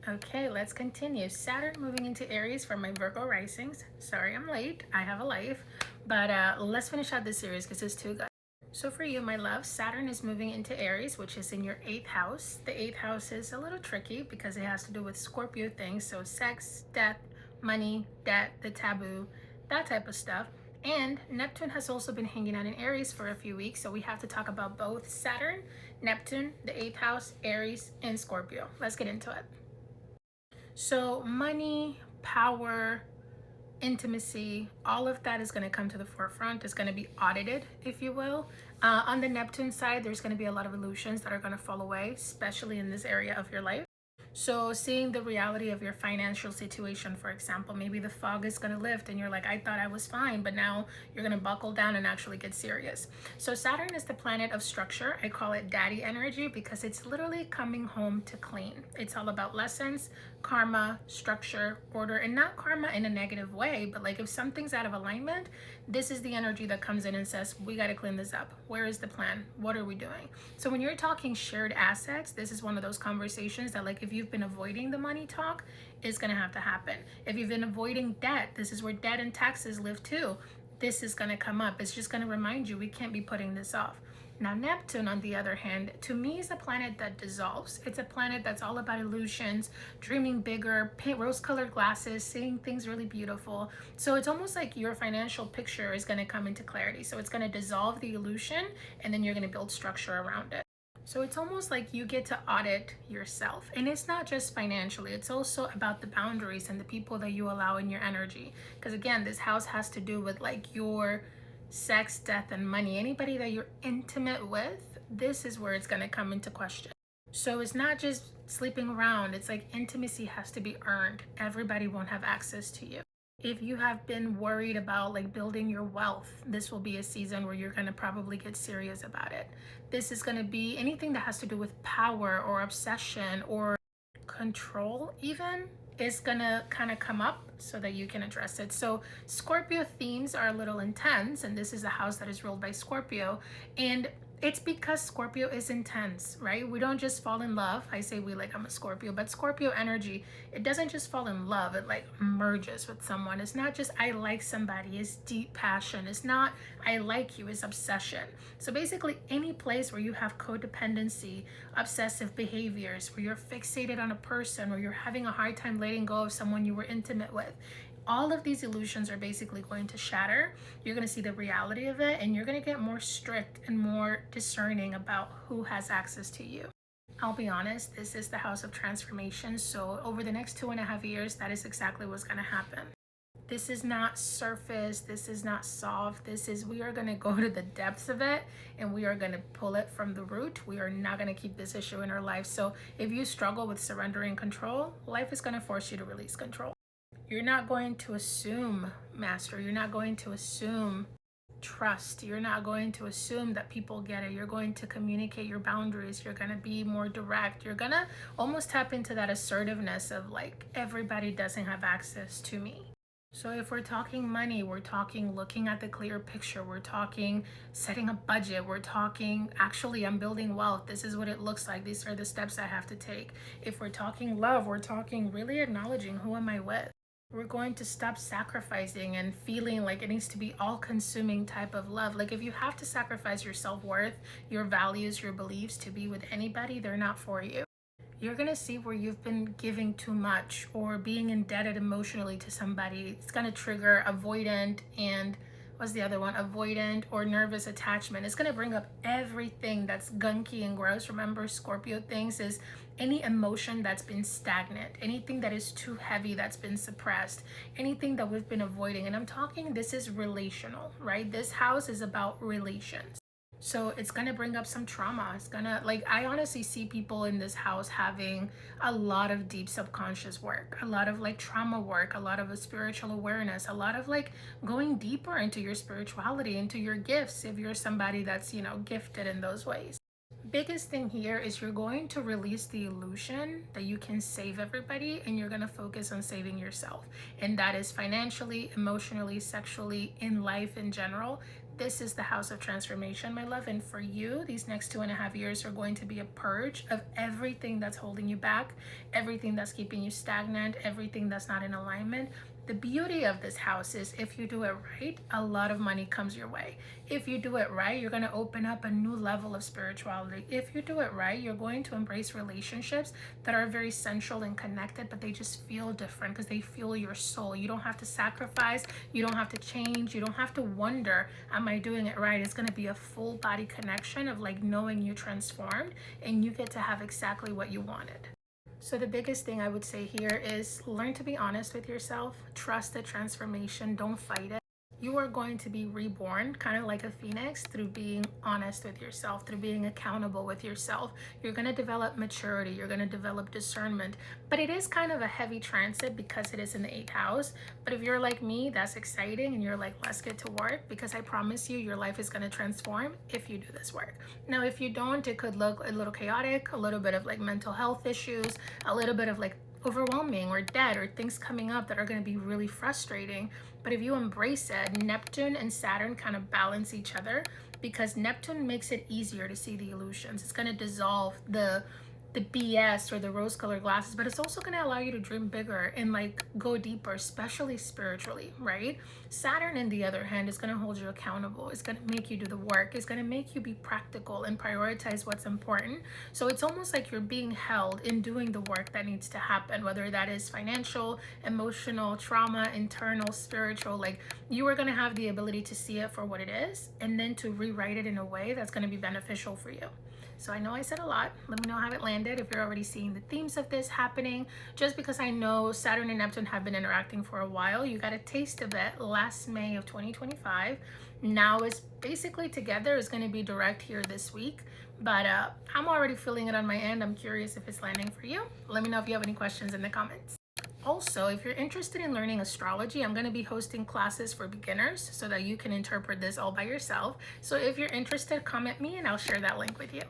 Okay, let's continue. Saturn moving into Aries for my Virgo risings. Sorry I'm late. I have a life. But let's finish out this series because it's too good. So for you, my love, Saturn is moving into Aries, which is in your 8th house. The 8th house is a little tricky because it has to do with Scorpio things. So sex, death, money, debt, the taboo, that type of stuff. And Neptune has also been hanging out in Aries for a few weeks. So we have to talk about both Saturn, Neptune, the 8th house, Aries, and Scorpio. Let's get into it. So money, power, intimacy, all of that is going to come to the forefront. It's going to be audited, if you will. On the Neptune side, there's going to be a lot of illusions that are going to fall away, especially in this area of your life. So seeing the reality of your financial situation, for example, maybe the fog is going to lift and you're like, I thought I was fine, but now you're going to buckle down and actually get serious. So Saturn is the planet of structure. I call it daddy energy because it's literally coming home to clean. It's all about lessons, karma, structure, order, and not karma in a negative way, but like if something's out of alignment, this is the energy that comes in and says, we got to clean this up. Where is the plan? What are we doing? So when you're talking shared assets, this is one of those conversations that, like, if you've been avoiding the money talk, it's going to have to happen. If you've been avoiding debt, this is where debt and taxes live too. This is going to come up. It's just going to remind you we can't be putting this off. Now, Neptune, on the other hand, to me is a planet that dissolves. It's a planet that's all about illusions, dreaming bigger, paint rose-colored glasses, seeing things really beautiful. So it's almost like your financial picture is going to come into clarity. So it's going to dissolve the illusion, and then you're going to build structure around it. So it's almost like you get to audit yourself. And it's not just financially, it's also about the boundaries and the people that you allow in your energy. Because again, this house has to do with like your sex, death, and money. Anybody that you're intimate with, this is where it's going to come into question. So it's not just sleeping around. It's like intimacy has to be earned. Everybody won't have access to you. If you have been worried about like building your wealth, this will be a season where you're going to probably get serious about it. This is going to be anything that has to do with power or obsession or control even is gonna kind of come up so that you can address it. So Scorpio themes are a little intense, and this is a house that is ruled by Scorpio, and it's because Scorpio is intense, right? We don't just fall in love. I say we like I'm a Scorpio, but Scorpio energy, it doesn't just fall in love. It like merges with someone. It's not just I like somebody. It's deep passion. It's not I like you. It's obsession. So basically any place where you have codependency, obsessive behaviors, where you're fixated on a person, or you're having a hard time letting go of someone you were intimate with, all of these illusions are basically going to shatter. You're going to see the reality of it, and you're going to get more strict and more discerning about who has access to you. I'll be honest, this is the house of transformation. So over the next 2.5 years, that is exactly what's going to happen. This is not surface. This is not soft. This is, we are going to go to the depths of it, and we are going to pull it from the root. We are not going to keep this issue in our life. So if you struggle with surrendering control, life is going to force you to release control. You're not going to assume master. You're not going to assume trust. You're not going to assume that people get it. You're going to communicate your boundaries. You're going to be more direct. You're going to almost tap into that assertiveness of like, everybody doesn't have access to me. So if we're talking money, we're talking looking at the clear picture, we're talking setting a budget, we're talking actually I'm building wealth, this is what it looks like, these are the steps I have to take. If we're talking love, we're talking really acknowledging who am I with. We're going to stop sacrificing and feeling like it needs to be all-consuming type of love. Like if you have to sacrifice your self-worth, your values, your beliefs to be with anybody, they're not for you. You're going to see where you've been giving too much or being indebted emotionally to somebody. It's going to trigger avoidant and what's the other one? Avoidant or nervous attachment. It's going to bring up everything that's gunky and gross. Remember, Scorpio things is any emotion that's been stagnant, anything that is too heavy that's been suppressed, anything that we've been avoiding. And I'm talking, this is relational, right? This house is about relations. So it's going to bring up some trauma. It's going to, like, I honestly see people in this house having a lot of deep subconscious work, a lot of like trauma work, a lot of a spiritual awareness, a lot of like going deeper into your spirituality, into your gifts, if you're somebody that's, you know, gifted in those ways. Biggest thing here is you're going to release the illusion that you can save everybody, and you're going to focus on saving yourself. And that is financially, emotionally, sexually, in life in general. This is the house of transformation, my love. And for you, these next 2.5 years are going to be a purge of everything that's holding you back, everything that's keeping you stagnant, everything that's not in alignment. The beauty of this house is if you do it right, a lot of money comes your way. If you do it right, you're going to open up a new level of spirituality. If you do it right, you're going to embrace relationships that are very sensual and connected, but they just feel different because they fuel your soul. You don't have to sacrifice. You don't have to change. You don't have to wonder, am I doing it right? It's going to be a full body connection of like knowing you transformed, and you get to have exactly what you wanted. So the biggest thing I would say here is learn to be honest with yourself. Trust the transformation. Don't fight it. You are going to be reborn kind of like a phoenix through being honest with yourself, through being accountable with yourself. You're going to develop maturity. You're going to develop discernment. But it is kind of a heavy transit because it is in the 8th house. But if you're like me, that's exciting. And you're like, let's get to work, because I promise you, your life is going to transform if you do this work. Now, if you don't, it could look a little chaotic, a little bit of like mental health issues, a little bit of like overwhelming or debt or things coming up that are going to be really frustrating. But if you embrace it, Neptune and Saturn kind of balance each other, because Neptune makes it easier to see the illusions. It's going to dissolve the BS or the rose colored glasses, but it's also going to allow you to dream bigger and like go deeper, especially spiritually, right? Saturn, on the other hand, is going to hold you accountable. It's going to make you do the work. It's going to make you be practical and prioritize what's important. So it's almost like you're being held in doing the work that needs to happen, whether that is financial, emotional, trauma, internal, spiritual. Like, you are going to have the ability to see it for what it is and then to rewrite it in a way that's going to be beneficial for you. So I know I said a lot. Let me know how it landed, if you're already seeing the themes of this happening. Just because I know Saturn and Neptune have been interacting for a while, you got a taste of it last May of 2025. Now it's basically together. It's going to be direct here this week. But I'm already feeling it on my end. I'm curious if it's landing for you. Let me know if you have any questions in the comments. Also, if you're interested in learning astrology, I'm going to be hosting classes for beginners so that you can interpret this all by yourself. So if you're interested, comment me and I'll share that link with you.